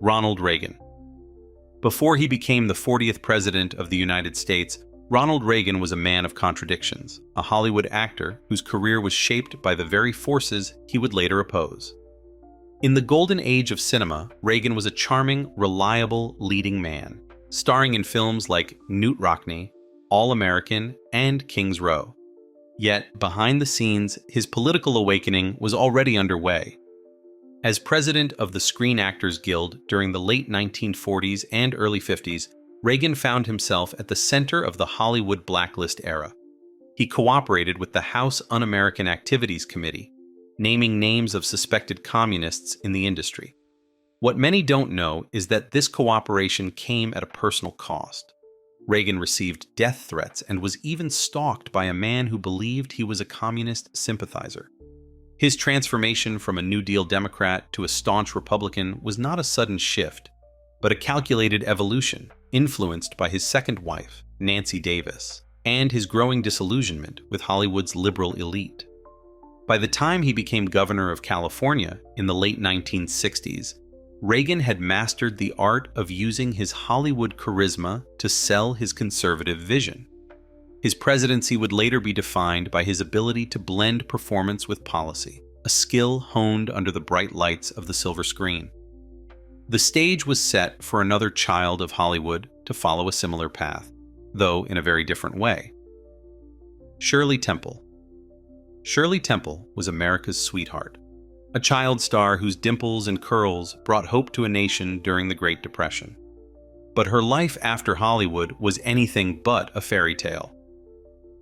Ronald Reagan. Before he became the 40th President of the United States, Ronald Reagan was a man of contradictions, a Hollywood actor whose career was shaped by the very forces he would later oppose. In the golden age of cinema, Reagan was a charming, reliable leading man, starring in films like Knute Rockne, All American, and King's Row. Yet, behind the scenes, his political awakening was already underway. As president of the Screen Actors Guild during the late 1940s and early 50s, Reagan found himself at the center of the Hollywood blacklist era. He cooperated with the House Un-American Activities Committee, naming names of suspected communists in the industry. What many don't know is that this cooperation came at a personal cost. Reagan received death threats and was even stalked by a man who believed he was a communist sympathizer. His transformation from a New Deal Democrat to a staunch Republican was not a sudden shift, but a calculated evolution, influenced by his second wife, Nancy Davis, and his growing disillusionment with Hollywood's liberal elite. By the time he became governor of California in the late 1960s, Reagan had mastered the art of using his Hollywood charisma to sell his conservative vision. His presidency would later be defined by his ability to blend performance with policy, a skill honed under the bright lights of the silver screen. The stage was set for another child of Hollywood to follow a similar path, though in a very different way. Shirley Temple. Shirley Temple was America's sweetheart, a child star whose dimples and curls brought hope to a nation during the Great Depression. But her life after Hollywood was anything but a fairy tale.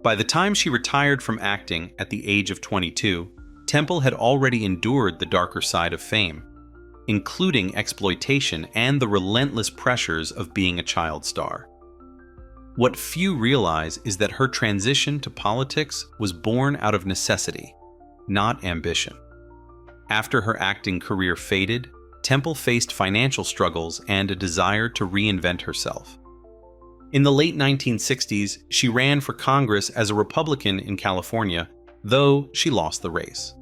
By the time she retired from acting at the age of 22, Temple had already endured the darker side of fame, including exploitation and the relentless pressures of being a child star. What few realize is that her transition to politics was born out of necessity, not ambition. After her acting career faded, Temple faced financial struggles and a desire to reinvent herself. In the late 1960s, she ran for Congress as a Republican in California, though she lost the race.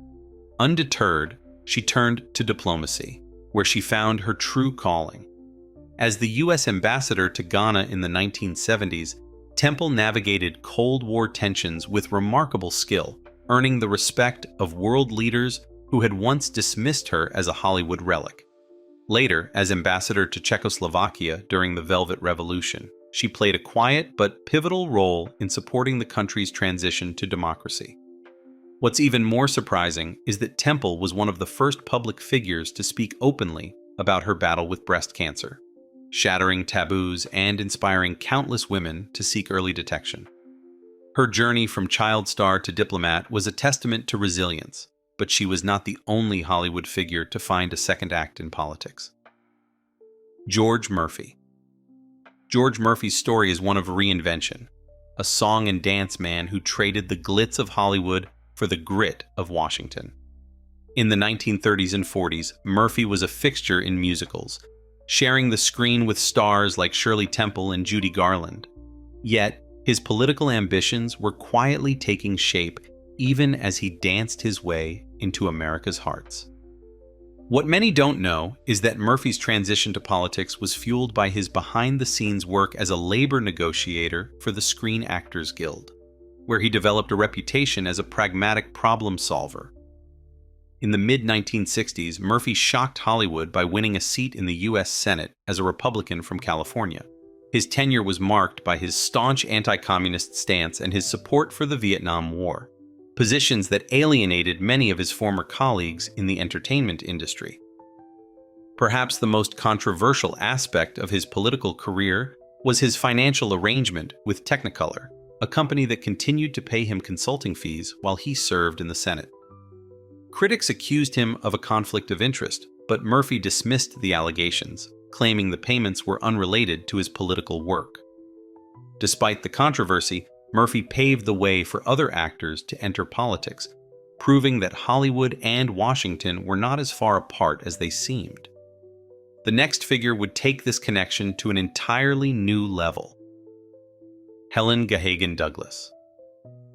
Undeterred, she turned to diplomacy, where she found her true calling. As the U.S. ambassador to Ghana in the 1970s, Temple navigated Cold War tensions with remarkable skill, earning the respect of world leaders who had once dismissed her as a Hollywood relic. Later, as ambassador to Czechoslovakia during the Velvet Revolution, she played a quiet but pivotal role in supporting the country's transition to democracy. What's even more surprising is that Temple was one of the first public figures to speak openly about her battle with breast cancer, shattering taboos and inspiring countless women to seek early detection. Her journey from child star to diplomat was a testament to resilience, but she was not the only Hollywood figure to find a second act in politics. George Murphy. George Murphy's story is one of reinvention, a song and dance man who traded the glitz of Hollywood for the grit of Washington. In the 1930s and 40s, Murphy was a fixture in musicals, sharing the screen with stars like Shirley Temple and Judy Garland. Yet, his political ambitions were quietly taking shape even as he danced his way into America's hearts. What many don't know is that Murphy's transition to politics was fueled by his behind-the-scenes work as a labor negotiator for the Screen Actors Guild, where he developed a reputation as a pragmatic problem solver. In the mid-1960s, Murphy shocked Hollywood by winning a seat in the U.S. Senate as a Republican from California. His tenure was marked by his staunch anti-communist stance and his support for the Vietnam War, positions that alienated many of his former colleagues in the entertainment industry. Perhaps the most controversial aspect of his political career was his financial arrangement with Technicolor, a company that continued to pay him consulting fees while he served in the Senate. Critics accused him of a conflict of interest, but Murphy dismissed the allegations, claiming the payments were unrelated to his political work. Despite the controversy, Murphy paved the way for other actors to enter politics, proving that Hollywood and Washington were not as far apart as they seemed. The next figure would take this connection to an entirely new level. Helen Gahagan Douglas.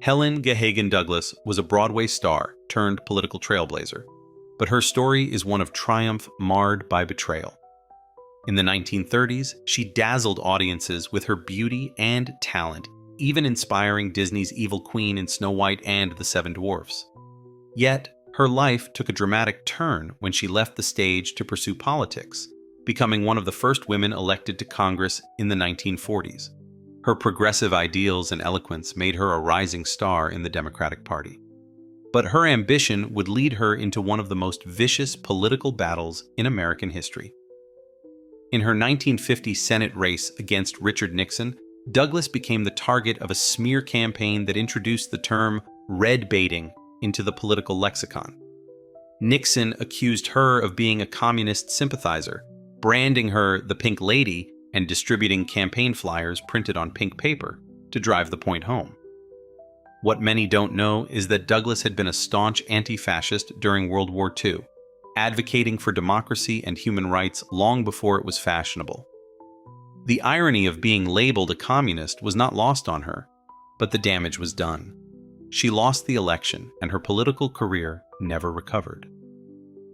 Helen Gahagan Douglas was a Broadway star turned political trailblazer, but her story is one of triumph marred by betrayal. In the 1930s, she dazzled audiences with her beauty and talent, even inspiring Disney's evil queen in Snow White and the Seven Dwarfs. Yet, her life took a dramatic turn when she left the stage to pursue politics, becoming one of the first women elected to Congress in the 1940s. Her progressive ideals and eloquence made her a rising star in the Democratic Party. But her ambition would lead her into one of the most vicious political battles in American history. In her 1950 Senate race against Richard Nixon, Douglas became the target of a smear campaign that introduced the term red baiting into the political lexicon. Nixon accused her of being a communist sympathizer, branding her the Pink Lady and distributing campaign flyers printed on pink paper to drive the point home. What many don't know is that Douglas had been a staunch anti-fascist during World War II, advocating for democracy and human rights long before it was fashionable. The irony of being labeled a communist was not lost on her, but the damage was done. She lost the election, and her political career never recovered.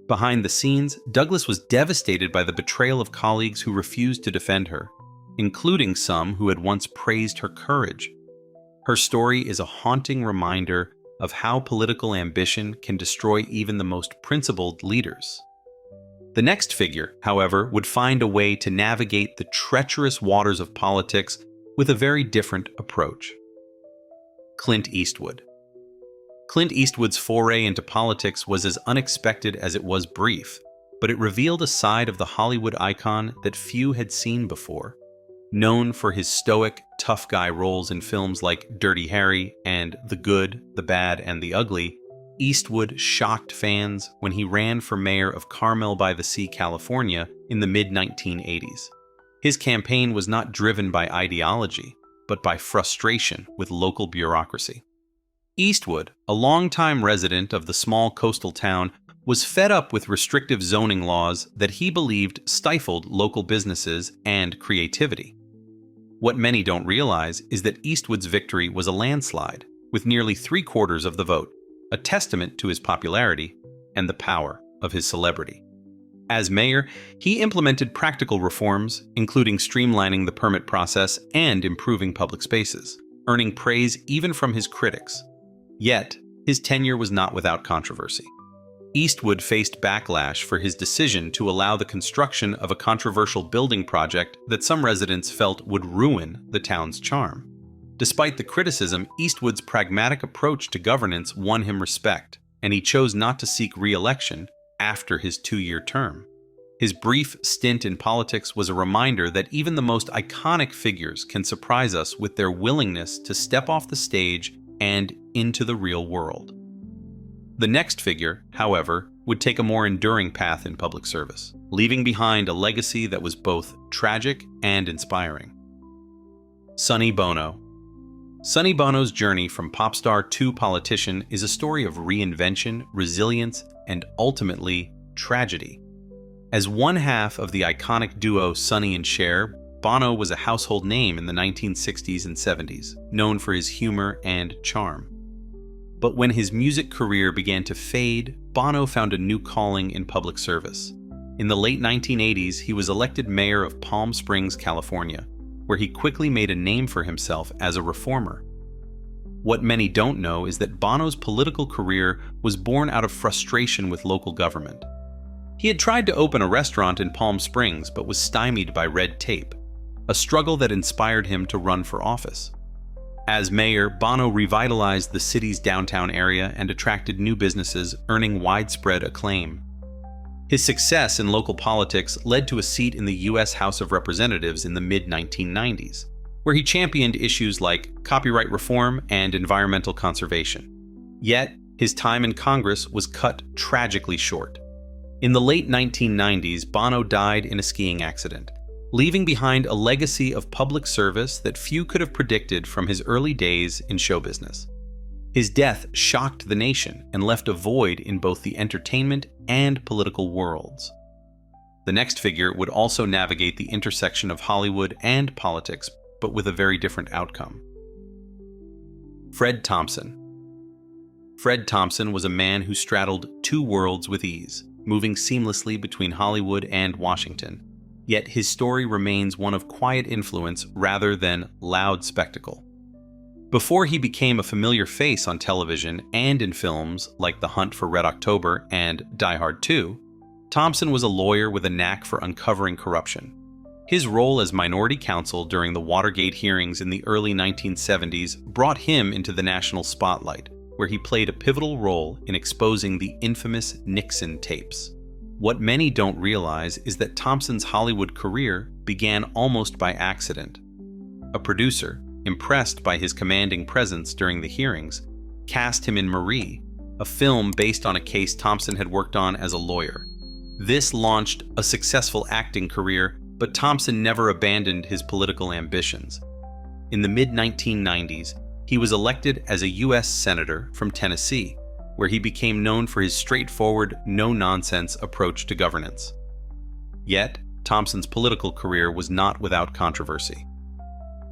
Behind the scenes, Douglas was devastated by the betrayal of colleagues who refused to defend her, including some who had once praised her courage. Her story is a haunting reminder of how political ambition can destroy even the most principled leaders. The next figure, however, would find a way to navigate the treacherous waters of politics with a very different approach. Clint Eastwood. Clint Eastwood's foray into politics was as unexpected as it was brief, but it revealed a side of the Hollywood icon that few had seen before. Known for his stoic, tough guy roles in films like Dirty Harry and The Good, the Bad, and the Ugly, Eastwood shocked fans when he ran for mayor of Carmel by the Sea, California in the mid-1980s. His campaign was not driven by ideology, but by frustration with local bureaucracy. Eastwood, a longtime resident of the small coastal town, was fed up with restrictive zoning laws that he believed stifled local businesses and creativity. What many don't realize is that Eastwood's victory was a landslide, with nearly 3/4 of the vote, a testament to his popularity and the power of his celebrity. As mayor, he implemented practical reforms, including streamlining the permit process and improving public spaces, earning praise even from his critics. Yet, his tenure was not without controversy. Eastwood faced backlash for his decision to allow the construction of a controversial building project that some residents felt would ruin the town's charm. Despite the criticism, Eastwood's pragmatic approach to governance won him respect, and he chose not to seek re-election after his 2-year term. His brief stint in politics was a reminder that even the most iconic figures can surprise us with their willingness to step off the stage and into the real world. The next figure, however, would take a more enduring path in public service, leaving behind a legacy that was both tragic and inspiring. Sonny Bono. Sonny Bono's journey from pop star to politician is a story of reinvention, resilience, and ultimately, tragedy. As one half of the iconic duo Sonny and Cher, Bono was a household name in the 1960s and 70s, known for his humor and charm. But when his music career began to fade, Bono found a new calling in public service. In the late 1980s, he was elected mayor of Palm Springs, California, where he quickly made a name for himself as a reformer. What many don't know is that Bono's political career was born out of frustration with local government. He had tried to open a restaurant in Palm Springs but was stymied by red tape, a struggle that inspired him to run for office. As mayor, Bono revitalized the city's downtown area and attracted new businesses, earning widespread acclaim. His success in local politics led to a seat in the U.S. House of Representatives in the mid-1990s, where he championed issues like copyright reform and environmental conservation. Yet, his time in Congress was cut tragically short. In the late 1990s, Bono died in a skiing accident, leaving behind a legacy of public service that few could have predicted from his early days in show business. His death shocked the nation and left a void in both the entertainment and political worlds. The next figure would also navigate the intersection of Hollywood and politics, but with a very different outcome. Fred Thompson. Fred Thompson was a man who straddled two worlds with ease, moving seamlessly between Hollywood and Washington. Yet his story remains one of quiet influence rather than loud spectacle. Before he became a familiar face on television and in films like The Hunt for Red October and Die Hard 2, Thompson was a lawyer with a knack for uncovering corruption. His role as minority counsel during the Watergate hearings in the early 1970s brought him into the national spotlight, where he played a pivotal role in exposing the infamous Nixon tapes. What many don't realize is that Thompson's Hollywood career began almost by accident. A producer, impressed by his commanding presence during the hearings, cast him in Marie, a film based on a case Thompson had worked on as a lawyer. This launched a successful acting career, but Thompson never abandoned his political ambitions. In the mid-1990s, he was elected as a U.S. Senator from Tennessee, where he became known for his straightforward, no-nonsense approach to governance. Yet, Thompson's political career was not without controversy.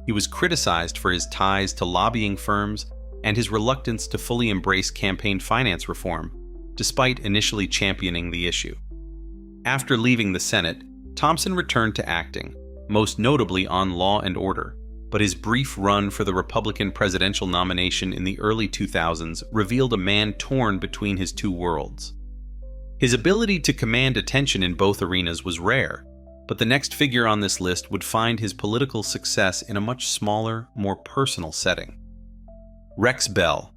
He was criticized for his ties to lobbying firms and his reluctance to fully embrace campaign finance reform, despite initially championing the issue. After leaving the Senate, Thompson returned to acting, most notably on Law and Order, but his brief run for the Republican presidential nomination in the early 2000s revealed a man torn between his two worlds. His ability to command attention in both arenas was rare, but the next figure on this list would find his political success in a much smaller, more personal setting. Rex Bell.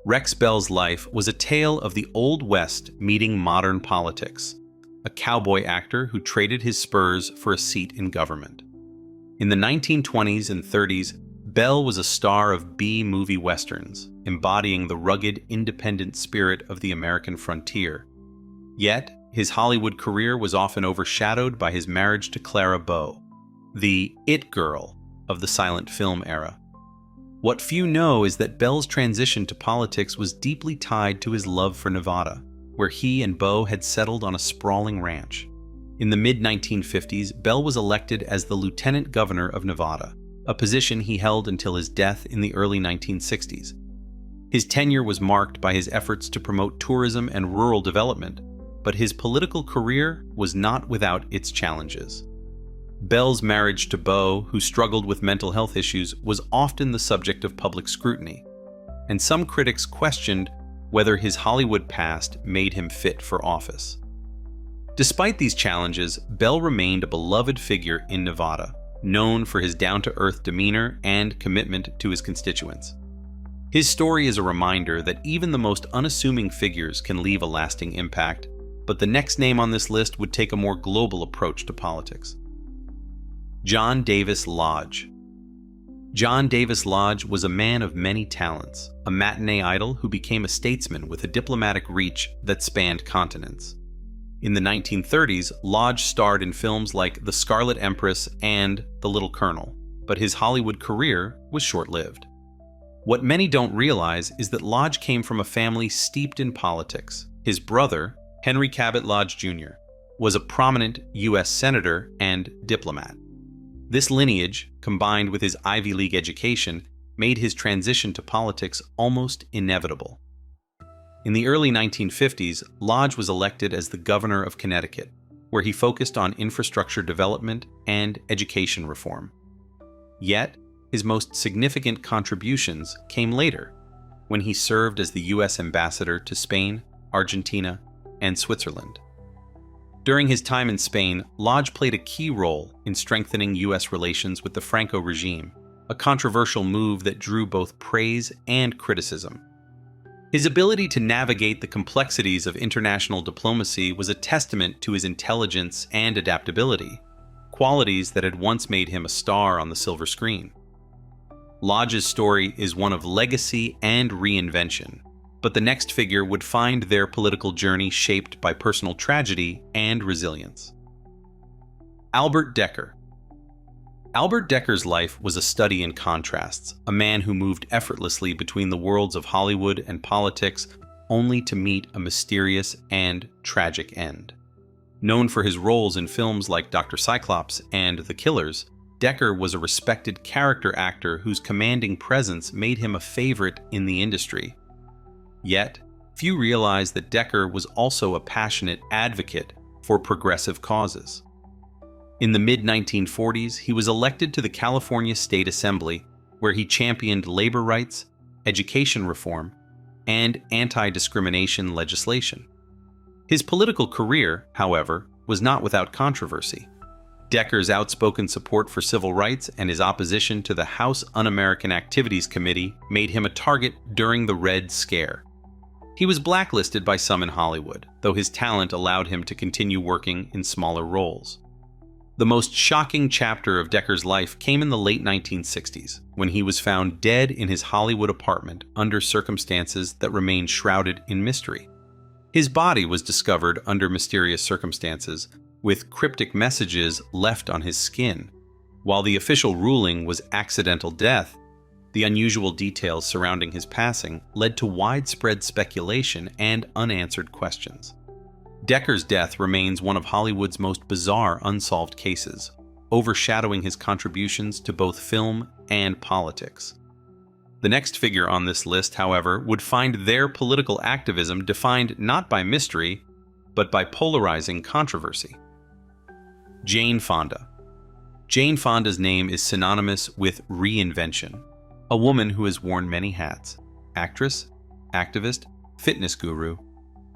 Rex Bell's life was a tale of the Old West meeting modern politics, a cowboy actor who traded his spurs for a seat in government. In the 1920s and 30s, Bell was a star of B-movie westerns, embodying the rugged, independent spirit of the American frontier. Yet, his Hollywood career was often overshadowed by his marriage to Clara Bow, the it girl of the silent film era. What few know is that Bell's transition to politics was deeply tied to his love for Nevada, where he and Bow had settled on a sprawling ranch. In the mid-1950s, Bell was elected as the Lieutenant Governor of Nevada, a position he held until his death in the early 1960s. His tenure was marked by his efforts to promote tourism and rural development, but his political career was not without its challenges. Bell's marriage to Bow, who struggled with mental health issues, was often the subject of public scrutiny, and some critics questioned whether his Hollywood past made him fit for office. Despite these challenges, Bell remained a beloved figure in Nevada, known for his down-to-earth demeanor and commitment to his constituents. His story is a reminder that even the most unassuming figures can leave a lasting impact, but the next name on this list would take a more global approach to politics. John Davis Lodge. John Davis Lodge was a man of many talents, a matinee idol who became a statesman with a diplomatic reach that spanned continents. In the 1930s, Lodge starred in films like The Scarlet Empress and The Little Colonel, but his Hollywood career was short-lived. What many don't realize is that Lodge came from a family steeped in politics. His brother, Henry Cabot Lodge Jr., was a prominent U.S. senator and diplomat. This lineage, combined with his Ivy League education, made his transition to politics almost inevitable. In the early 1950s, Lodge was elected as the governor of Connecticut, where he focused on infrastructure development and education reform. Yet, his most significant contributions came later, when he served as the U.S. ambassador to Spain, Argentina, and Switzerland. During his time in Spain, Lodge played a key role in strengthening U.S. relations with the Franco regime, a controversial move that drew both praise and criticism. His ability to navigate the complexities of international diplomacy was a testament to his intelligence and adaptability, qualities that had once made him a star on the silver screen. Lodge's story is one of legacy and reinvention, but the next figure would find their political journey shaped by personal tragedy and resilience. Albert Decker. Albert Decker's life was a study in contrasts, a man who moved effortlessly between the worlds of Hollywood and politics, only to meet a mysterious and tragic end. Known for his roles in films like Dr. Cyclops and The Killers, Decker was a respected character actor whose commanding presence made him a favorite in the industry. Yet, few realize that Decker was also a passionate advocate for progressive causes. In the mid-1940s, he was elected to the California State Assembly, where he championed labor rights, education reform, and anti-discrimination legislation. His political career, however, was not without controversy. Decker's outspoken support for civil rights and his opposition to the House Un-American Activities Committee made him a target during the Red Scare. He was blacklisted by some in Hollywood, though his talent allowed him to continue working in smaller roles. The most shocking chapter of Decker's life came in the late 1960s, when he was found dead in his Hollywood apartment under circumstances that remain shrouded in mystery. His body was discovered under mysterious circumstances, with cryptic messages left on his skin. While the official ruling was accidental death, the unusual details surrounding his passing led to widespread speculation and unanswered questions. Decker's death remains one of Hollywood's most bizarre unsolved cases, overshadowing his contributions to both film and politics. The next figure on this list, however, would find their political activism defined not by mystery, but by polarizing controversy. Jane Fonda. Jane Fonda's name is synonymous with reinvention, a woman who has worn many hats: actress, activist, fitness guru,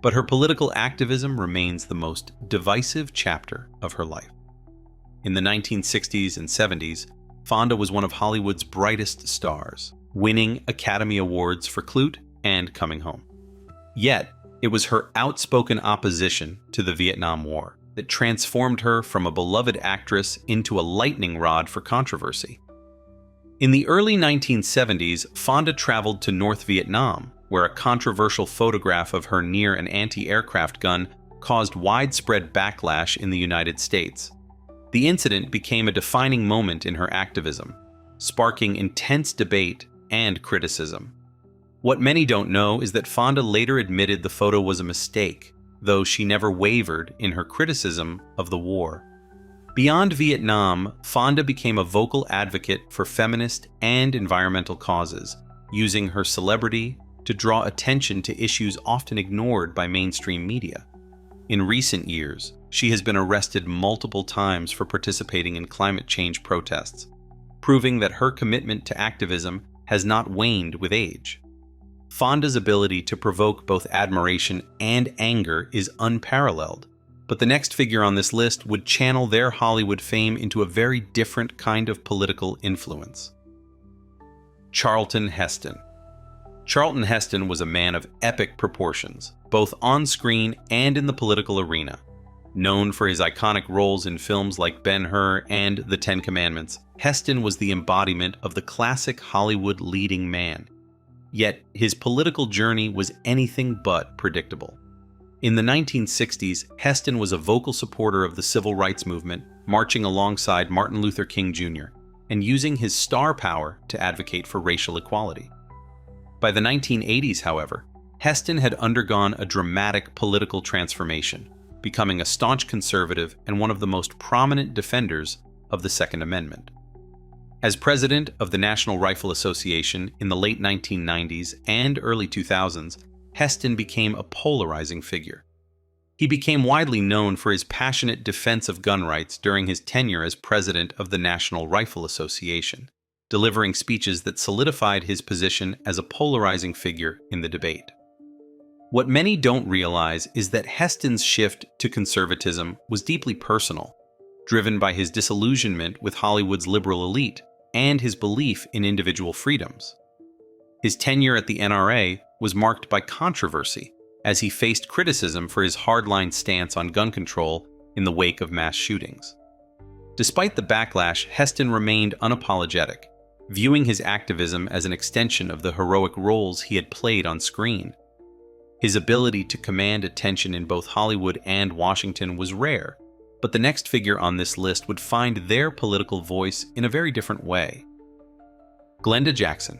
but her political activism remains the most divisive chapter of her life. In the 1960s and 70s, Fonda was one of Hollywood's brightest stars, winning Academy Awards for Clute and Coming Home. Yet, it was her outspoken opposition to the Vietnam War that transformed her from a beloved actress into a lightning rod for controversy. In the early 1970s, Fonda traveled to North Vietnam, where a controversial photograph of her near an anti-aircraft gun caused widespread backlash in the United States. The incident became a defining moment in her activism, sparking intense debate and criticism. What many don't know is that Fonda later admitted the photo was a mistake, though she never wavered in her criticism of the war. Beyond Vietnam, Fonda became a vocal advocate for feminist and environmental causes, using her celebrity to draw attention to issues often ignored by mainstream media. In recent years, she has been arrested multiple times for participating in climate change protests, proving that her commitment to activism has not waned with age. Fonda's ability to provoke both admiration and anger is unparalleled, but the next figure on this list would channel their Hollywood fame into a very different kind of political influence. Charlton Heston. Charlton Heston was a man of epic proportions, both on screen and in the political arena. Known for his iconic roles in films like Ben-Hur and The Ten Commandments, Heston was the embodiment of the classic Hollywood leading man. Yet, his political journey was anything but predictable. In the 1960s, Heston was a vocal supporter of the civil rights movement, marching alongside Martin Luther King Jr., and using his star power to advocate for racial equality. By the 1980s, however, Heston had undergone a dramatic political transformation, becoming a staunch conservative and one of the most prominent defenders of the Second Amendment. As president of the National Rifle Association in the late 1990s and early 2000s, Heston became a polarizing figure. He became widely known for his passionate defense of gun rights during his tenure as president of the National Rifle Association, delivering speeches that solidified his position as a polarizing figure in the debate. What many don't realize is that Heston's shift to conservatism was deeply personal, driven by his disillusionment with Hollywood's liberal elite and his belief in individual freedoms. His tenure at the NRA was marked by controversy, as he faced criticism for his hardline stance on gun control in the wake of mass shootings. Despite the backlash, Heston remained unapologetic, viewing his activism as an extension of the heroic roles he had played on screen. His ability to command attention in both Hollywood and Washington was rare, but the next figure on this list would find their political voice in a very different way. Glenda Jackson.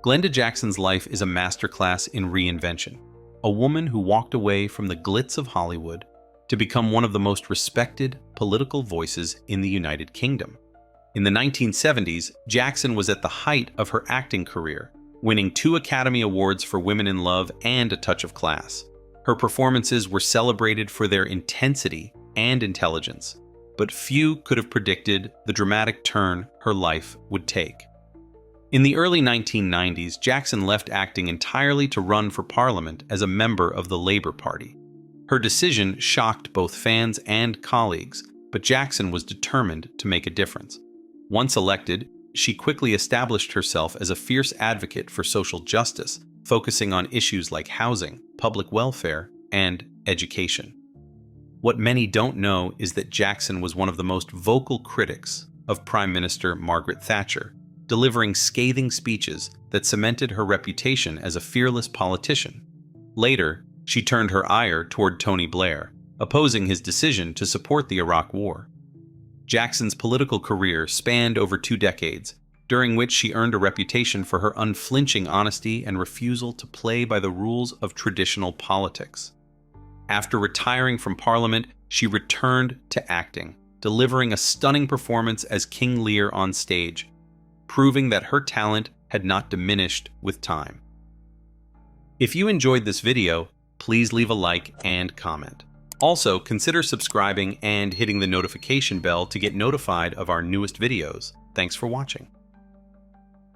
Glenda Jackson's life is a masterclass in reinvention, a woman who walked away from the glitz of Hollywood to become one of the most respected political voices in the United Kingdom. In the 1970s, Jackson was at the height of her acting career, winning 2 Academy Awards for Women in Love and A Touch of Class. Her performances were celebrated for their intensity and intelligence, but few could have predicted the dramatic turn her life would take. In the early 1990s, Jackson left acting entirely to run for Parliament as a member of the Labour Party. Her decision shocked both fans and colleagues, but Jackson was determined to make a difference. Once elected, she quickly established herself as a fierce advocate for social justice, focusing on issues like housing, public welfare, and education. What many don't know is that Jackson was one of the most vocal critics of Prime Minister Margaret Thatcher, delivering scathing speeches that cemented her reputation as a fearless politician. Later, she turned her ire toward Tony Blair, opposing his decision to support the Iraq War. Jackson's political career spanned over 2 decades, during which she earned a reputation for her unflinching honesty and refusal to play by the rules of traditional politics. After retiring from Parliament, she returned to acting, delivering a stunning performance as King Lear on stage, proving that her talent had not diminished with time. If you enjoyed this video, please leave a like and comment. Also, consider subscribing and hitting the notification bell to get notified of our newest videos. Thanks for watching.